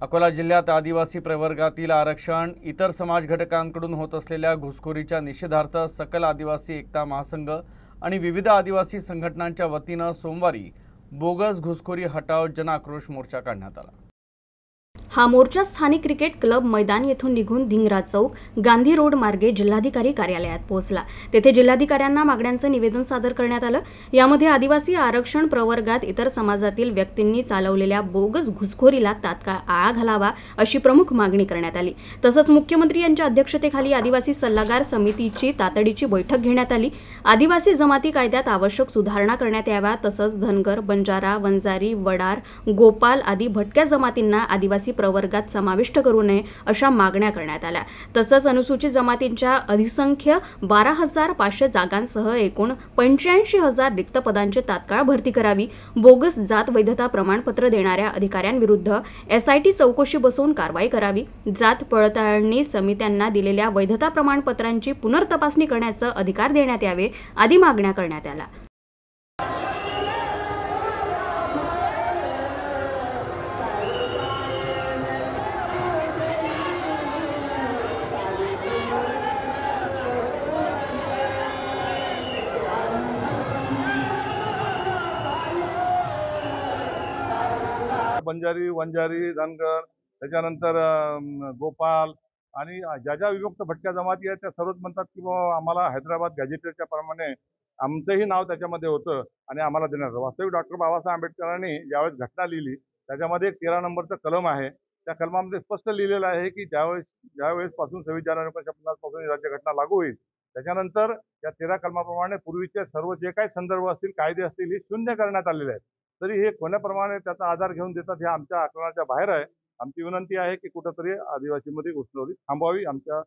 अकोला जिल्ह्यात आदिवासी प्रवर्गातील आरक्षण इतर समाज घटकांकडून होत असलेल्या घुसखोरीच्या निषेधार्थ सकल आदिवासी एकता महासंघ आणि विविध आदिवासी संघटनांच्या वतीने सोमवारी बोगस घुसखोरी हटाव जन आक्रोश मोर्चा काढण्यात आला। हा मोर्चा स्थानिक क्रिकेट क्लब मैदान येथून निघून धिंगरा चौक गांधी रोड मार्गे जिल्हाधिकारी कार्यालयात पोहोचला। तेथे जिल्हाधिकाऱ्यांना मागण्यांचे निवेदन सादर करण्यात आलं। यामध्ये आदिवासी आरक्षण प्रवर्गात इतर समाजातील व्यक्तींनी चालवलेल्या बोगस घुसखोरीला तात्काळ आळा घालावा अशी प्रमुख मागणी करण्यात आली। तसंच मुख्यमंत्री यांच्या अध्यक्षतेखाली आदिवासी सल्लागार समितीची तातडीची बैठक घेण्यात आली। आदिवासी जमाती कायद्यात आवश्यक सुधारणा करण्यात याव्या, तसंच धनगर, बंजारा, वंजारी, वडार, गोपाल आदी भटक्या जमातींना आदिवासी प्रवर्गात समाविष्ट करू नये अशा मागण्या करण्यात आल्या। तसंच अनुसूचित जमातींच्या अधिसंख्य 12,500 जागांसह एकूण 85,000 रिक्त पदांची तात्काळ भरती करावी। बोगस जात वैधता प्रमाणपत्र देणाऱ्या अधिकाऱ्यांविरुद्ध SIT चौकशी बसवून कारवाई करावी। जात पडताळणी समित्यांना दिलेल्या वैधता प्रमाणपत्रांची पुनर्तपासणी करण्याचा अधिकार देण्यात यावे आदी मागण्या करण्यात आल्या। बंजारी, वंजारी, धनगर, त्याच्यानंतर गोपाल आणि ज्या विभक्त भटक्या जमाती आहेत त्या सर्वच म्हणतात की आम्हाला हैदराबाद गॅजेटेडच्या प्रमाणे आमचंही नाव त्याच्यामध्ये होतं आणि आम्हाला देणार। वास्तविक डॉक्टर बाबासाहेब आंबेडकरांनी ज्यावेळेस घटना लिहिली त्याच्यामध्ये 13 नंबरचं कलम आहे। त्या कलमामध्ये स्पष्ट लिहिलेलं आहे की ज्यावेळेस पासून 26 जानेवारी 1950 पासून राज्यघटना लागू होईल त्याच्यानंतर या 13 कलमाप्रमाणे पूर्वीचे सर्व जे काही संदर्भ असतील, कायदे असतील, हे शून्य करण्यात आलेले आहेत। तरी हे कोण्याप्रमाणे त्याचा आधार घेऊन देतात हे आमच्या आकलनाच्या बाहेर आहे। आमची विनंती आहे की कुठेतरी आदिवासीमध्ये घुसखोरी थांबवावी, आमच्या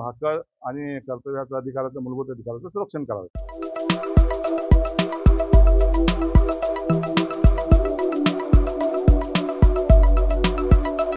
हक्क आणि कर्तव्याचं अधिकाराचं मूलभूत अधिकाराचं संरक्षण करावे।